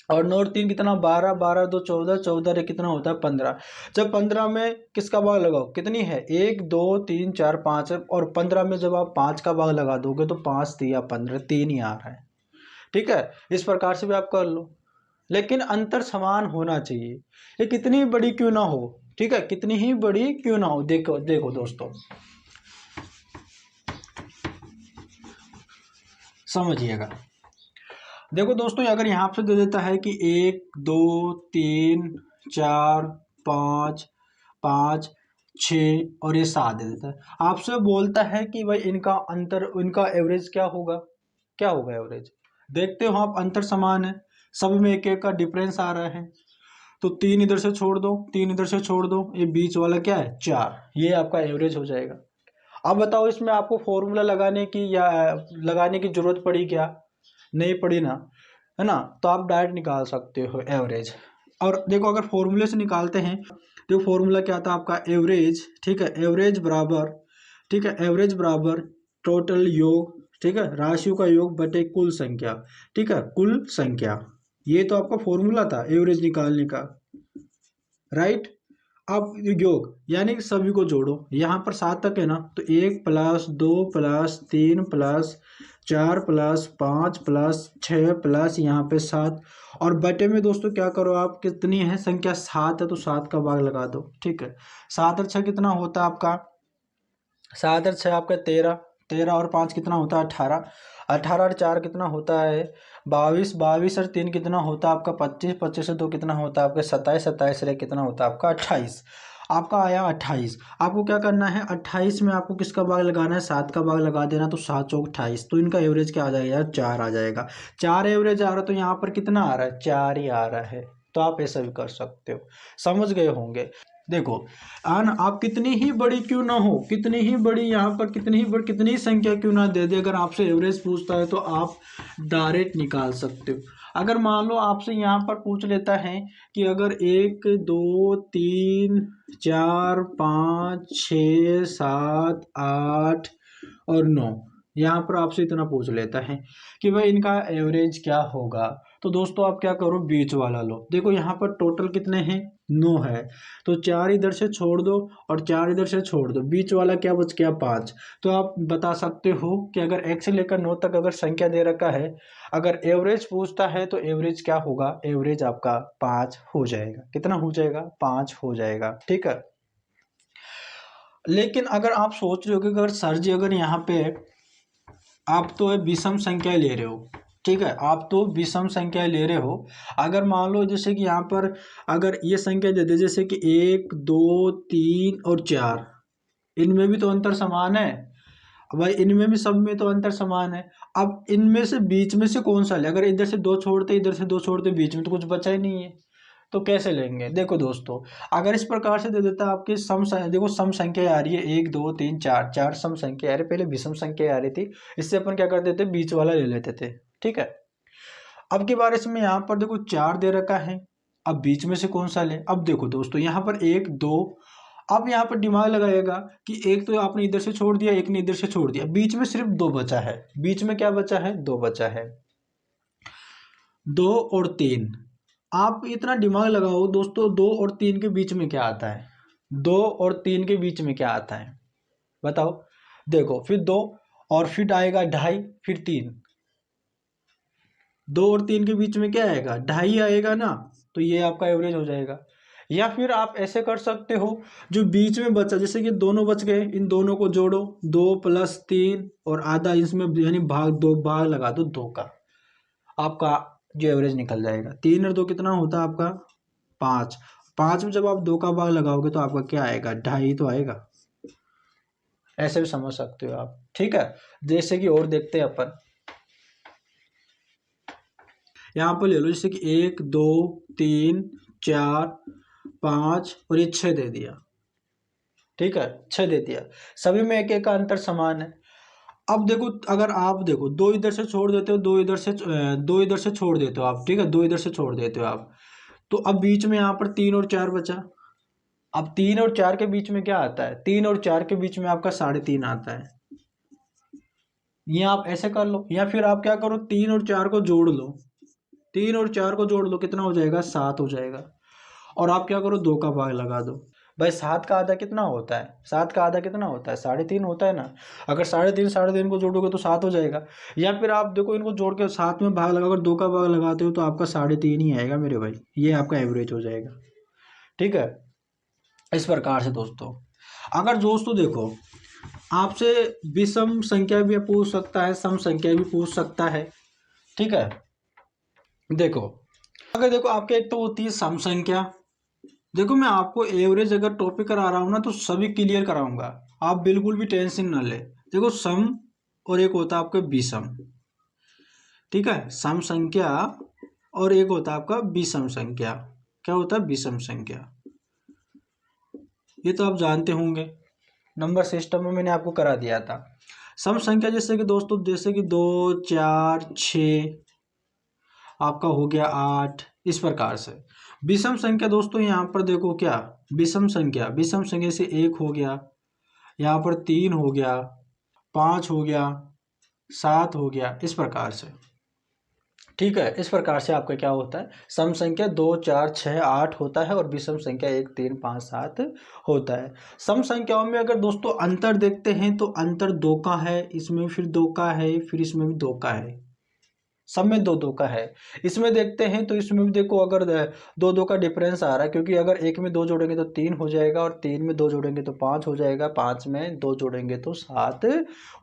और 9 और 3 कितना, 12, 12 2 14, 14 रे कितना होता है 15। जब 15 में किसका भाग लगाओ, कितनी है, 1 2 3 4 5 है, और 15 में जब आप 5 का भाग लगा दोगे तो 5 3 15, 3 ही आ रहा है। ठीक है, इस प्रकार से भी आप कर लो, लेकिन अंतर समान होना चाहिए, ये कितनी बड़ी क्यों ना हो। ठीक है, कितनी ही बड़ी क्यों ना हो। देखो देखो दोस्तों, समझिएगा। देखो दोस्तों, अगर यहाँ पे दे देता है कि 1 2 3 4 5 5 6 और ये 7 दे देता है, आपसे बोलता है कि भाई इनका अंतर, इनका एवरेज क्या होगा, क्या होगा एवरेज। देखते हो आप, अंतर समान है, सब में एक एक का डिफरेंस आ रहा है, तो 3 इधर से छोड़ दो, 3 इधर से छोड़ दो, ये बीच वाला क्या है 4, ये आपका एवरेज हो जाएगा। अब बताओ इसमें आपको फॉर्मूला लगाने की या लगाने की जरूरत पड़ी क्या, नहीं पड़ी ना, है ना, तो आप डायरेक्ट निकाल सकते हो एवरेज। और देखो अगर फॉर्मूले से निकालते हैं तो फॉर्मूला क्या था आपका, एवरेज। ठीक है, एवरेज बराबर, ठीक है, एवरेज बराबर टोटल योग, ठीक है, राशियों का योग बटे कुल संख्या। ठीक है, कुल संख्या, ये तो आपका फॉर्मूला था एवरेज निकालने का, राइट। अब योग यानी कि सभी को जोड़ो, यहाँ पर 7 तक है ना, तो 1 plus 2 plus 3 plus 4 plus 5 plus 6 plus यहाँ पे 7, और बटे में दोस्तों क्या करो आप, कितनी है संख्या 7 है तो 7 का भाग लगा दो। ठीक है, 7 और 6 कितना होता है आपका, 7 और 6 आपका 13, 13 और 5 कितना होता है 18, 18 और 4 कितना होता है 22, 22 और 3 कितना होता है आपका 25, 25 से 2 कितना होता है आपका 27, 27 से कितना होता है आपका 28, आपका आया 28। आपको क्या करना है, 28 में आपको किसका भाग लगाना है, 7 का भाग लगा देना, तो 7 चौक 28, तो इनका एवरेज क्या आ जाएगा यार, 4 आ जाएगा। 4 एवरेज आ रहा है तो यहाँ पर कितना आ रहा है, 4 ही आ रहा है, तो आप ऐसा भी कर सकते हो, समझ गए होंगे। देखो आन आप कितनी ही बड़ी क्यों ना हो, कितनी ही बड़ी यहाँ पर कितनी ही बड़ी, कितनी ही संख्या क्यों ना दे दे, अगर आपसे एवरेज पूछता है तो आप डायरेक्ट निकाल सकते हो। अगर मान लो आपसे यहाँ पर पूछ लेता है कि अगर 1 2 3 4 5 6 7 8 और 9, यहाँ पर आपसे इतना पूछ लेता है कि भाई इनका एवरेज क्या होगा, तो दोस्तों आप क्या करो, बीच वाला लो। देखो यहाँ पर टोटल कितने हैं, 9 है, तो 4 इधर से छोड़ दो और 4 इधर से छोड़ दो, बीच वाला क्या बच गया 5। तो आप बता सकते हो कि अगर 1 से लेकर 9 तक अगर संख्या दे रखा है, अगर एवरेज पूछता है तो एवरेज क्या होगा, एवरेज आपका 5 हो जाएगा। कितना हो जाएगा, 5 हो जाएगा। ठीक है, लेकिन अगर आप सोच रहे हो कि अगर सर जी अगर यहाँ पे आप तो विषम संख्या ले रहे हो, ठीक है, आप तो विषम संख्या ले रहे हो, अगर मान लो जैसे कि यहाँ पर अगर ये संख्या दे दे जैसे कि 1 2 3 और 4, इनमें भी तो अंतर समान है भाई, इनमें भी सब में तो अंतर समान है। अब इनमें से बीच में से कौन सा ले, अगर इधर से 2 छोड़ते इधर से 2 छोड़ते, बीच में तो कुछ बचा ही नहीं है, तो कैसे लेंगे। देखो दोस्तों, अगर इस प्रकार से दे देता है आपकी देखो सम संख्या आ रही है 1 2 3 4, 4 सम संख्या आ रही, पहले विषम संख्या आ रही थी, इससे अपन क्या करते थे, बीच वाला ले लेते थे। ठीक है, अब की बार इसमें यहाँ पर देखो 4 दे रखा है, अब बीच में से कौन सा ले। अब देखो दोस्तों यहाँ पर 1 2, अब यहाँ पर दिमाग लगाएगा कि एक तो आपने इधर से छोड़ दिया, एक ने इधर से छोड़ दिया, बीच में सिर्फ 2 बचा है, बीच में क्या बचा है, 2 बचा है, 2 और 3। आप इतना दिमाग लगाओ दोस्तों, 2 और 3 के बीच में क्या आता है, 2 और 3 के बीच में क्या आता है बताओ। देखो फिर 2 और फिर आएगा 2.5, फिर 3, 2 और 3 के बीच में क्या आएगा, 2.5 आएगा ना, तो ये आपका एवरेज हो जाएगा। या फिर आप ऐसे कर सकते हो, जो बीच में बचा, जैसे कि दोनों बच गए, इन दोनों को जोड़ो, 2 + 3 और आधा इसमें यानी भाग 2, भाग लगा दो 2 का, आपका जो एवरेज निकल जाएगा। 3 और 2 कितना होता है आपका 5, 5 में जब आप 2 का भाग लगाओगे तो आपका क्या आएगा, 2.5 तो आएगा। ऐसे भी समझ सकते हो आप। ठीक है, जैसे कि और देखते हैं अपन, यहाँ पर ले लो जैसे कि 1 2 3 4 5 और ये 6 दे दिया। ठीक है, 6 दे दिया, सभी में एक एक का अंतर समान है। अब देखो अगर आप देखो 2 इधर से छोड़ देते हो, 2 इधर से 2 इधर से छोड़ देते हो आप, ठीक है, 2 इधर से छोड़ देते हो आप, तो अब बीच में यहाँ पर 3 और 4 बचा। अब 3 और 4 के बीच में क्या आता है, 3 और 4 के बीच में आपका 3.5 आता है। ये आप ऐसे कर लो, या फिर आप क्या करो 3 और 4 को जोड़ लो, 3 और 4 को जोड़ लो, कितना हो जाएगा 7 हो जाएगा। और आप क्या करो 2 का भाग लगा दो। भाई 7 का आधा कितना होता है, 7 का आधा कितना होता है 3.5 होता है ना। अगर 3.5 को जोड़ोगे तो 7 हो जाएगा। या फिर आप देखो इनको जोड़ के 7 में भाग लगाकर 2 का भाग लगाते हो तो आपका 3.5 ही आएगा मेरे भाई, ये आपका एवरेज हो जाएगा। ठीक है, इस प्रकार से दोस्तों। अगर दोस्तों देखो आपसे विषम संख्या भी पूछ सकता है, सम संख्या भी पूछ सकता है। ठीक है, देखो अगर देखो आपके एक तो होती है सम संख्या। देखो मैं आपको एवरेज अगर टॉपिक करा रहा हूँ ना तो सभी क्लियर कराऊंगा, आप बिल्कुल भी टेंशन ना ले। देखो सम और एक होता है आपका विषम। ठीक है, सम संख्या और एक होता है आपका विषम संख्या। क्या होता है विषम संख्या, ये तो आप जानते होंगे, नंबर सिस्टम में मैंने आपको करा दिया था। सम संख्या जैसे कि दोस्तों जैसे कि 2 4 6 आपका हो गया 8, इस प्रकार से। विषम संख्या दोस्तों यहाँ पर देखो क्या, विषम संख्या, विषम संख्या से 1 हो गया, यहाँ पर 3 हो गया, 5 हो गया, 7 हो गया, इस प्रकार से। ठीक है, इस प्रकार से आपका क्या होता है सम संख्या 2 4 6 8 होता है और विषम संख्या 1 3 5 7 होता है। सम संख्याओं में अगर दोस्तों अंतर देखते हैं तो अंतर 2 का है, इसमें फिर 2 का है, फिर इसमें भी 2 का है, सब में 2 2 का है। इसमें देखते हैं तो इसमें भी देखो अगर 2 2 का डिफरेंस आ रहा है, क्योंकि अगर एक में 2 जोड़ेंगे तो 3 हो जाएगा, और 3 में 2 जोड़ेंगे तो 5 हो जाएगा, 5 में 2 जोड़ेंगे तो 7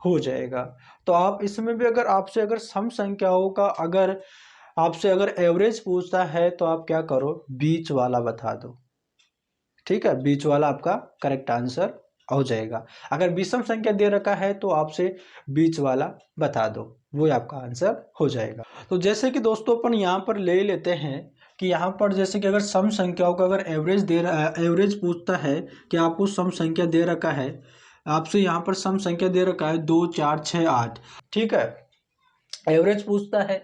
हो जाएगा। तो आप इसमें भी अगर आपसे अगर सम संख्याओं का अगर आपसे अगर एवरेज पूछता है तो आप क्या करो बीच वाला बता दो। ठीक है, बीच वाला आपका करेक्ट आंसर हो जाएगा। अगर विषम संख्या दे रखा है तो आपसे बीच वाला बता दो, वो आपका आंसर हो जाएगा। तो जैसे कि दोस्तों अपन यहाँ पर ले लेते हैं कि यहाँ पर जैसे कि अगर सम संख्याओं का अगर एवरेज पूछता है कि आपको सम संख्या दे रखा है, आपसे यहाँ पर सम संख्या दे रखा है 2 4 6 8। ठीक है, एवरेज पूछता है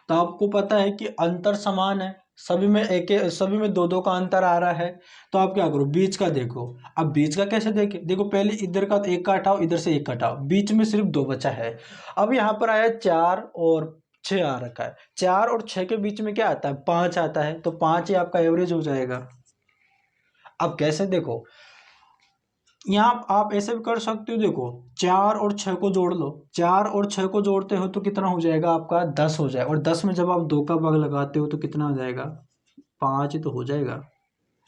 तो आपको पता है कि अंतर समान है, सभी में 2 2 का अंतर आ रहा है। तो आप क्या करो बीच का देखो। अब बीच का कैसे देखें, देखो पहले इधर का 1 का हटाओ, इधर से 1 का हटाओ, बीच में सिर्फ 2 बचा है। अब यहाँ पर आया 4 और 6 आ रखा है, 4 और 6 के बीच में क्या आता है 5 आता है, तो 5 ही आपका एवरेज हो जाएगा। अब कैसे देखो, यहाँ आप ऐसे भी कर सकते हो, देखो 4 और 6 को जोड़ लो, 4 और 6 को जोड़ते हो तो कितना हो जाएगा आपका 10 हो जाएगा, और 10 में जब आप 2 का भाग लगाते हो तो कितना हो जाएगा 5 ही तो हो जाएगा।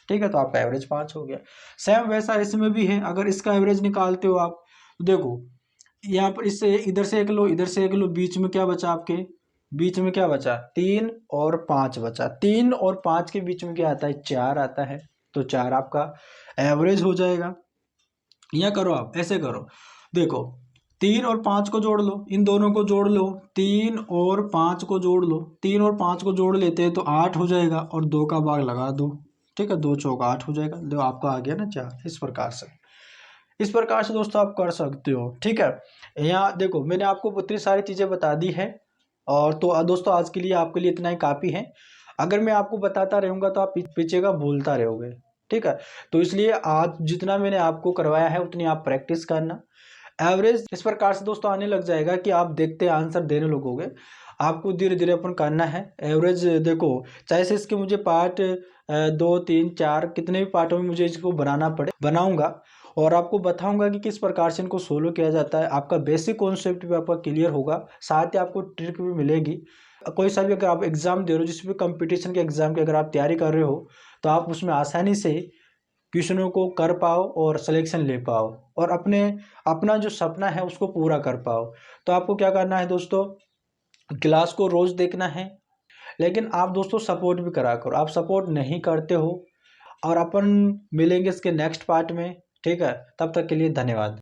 ठीक है, तो आपका एवरेज 5 हो गया। सेम वैसा इसमें भी है, अगर इसका एवरेज निकालते हो आप तो देखो यहाँ पर इससे इधर से एक लो, इधर से एक लो, बीच में क्या बचा आपके, बीच में क्या बचा 3 और 5 बचा, 3 और 5 के बीच में क्या आता है 4 आता है, तो 4 आपका एवरेज हो जाएगा। या करो आप ऐसे करो, देखो 3 और 5 को जोड़ लो, इन दोनों को जोड़ लो, 3 और 5 को जोड़ लो, 3 और 5 को जोड़ लेते हैं तो 8 हो जाएगा, और 2 का भाग लगा दो। ठीक है, 2 चौका 8 हो जाएगा, देखो आपका आ गया ना 4। इस प्रकार से दोस्तों आप कर सकते हो। ठीक है, यहाँ देखो मैंने आपको उतनी सारी चीज़ें बता दी है, और तो दोस्तों आज के लिए आपके लिए इतना ही काफ़ी है। अगर मैं आपको बताता रहूँगा तो आप पीछे का भूलता रहोगे। ठीक है, तो इसलिए आज जितना मैंने आपको करवाया है उतनी आप प्रैक्टिस करना। एवरेज इस प्रकार से दोस्तों आने लग जाएगा कि आप देखते आंसर देने लगोगे, आपको धीरे धीरे अपन करना है। एवरेज देखो चाहे से इसके मुझे पार्ट 2 3 4 कितने भी पार्टों में मुझे इसको बनाना पड़े बनाऊंगा, और आपको बताऊंगा कि किस प्रकार से इनको सोल्व किया जाता है। आपका बेसिक कॉन्सेप्ट भी आपका क्लियर होगा, साथ ही आपको ट्रिक भी मिलेगी। कोई सा भी अगर आप एग्जाम दे रहे हो, जिस भी कंपटीशन के एग्जाम की अगर आप तैयारी कर रहे हो तो आप उसमें आसानी से क्वेश्चनों को कर पाओ और सिलेक्शन ले पाओ, और अपना जो सपना है उसको पूरा कर पाओ। तो आपको क्या करना है दोस्तों, क्लास को रोज देखना है, लेकिन आप दोस्तों सपोर्ट भी करा करो, आप सपोर्ट नहीं करते हो। और अपन मिलेंगे इसके नेक्स्ट पार्ट में। ठीक है, तब तक के लिए धन्यवाद।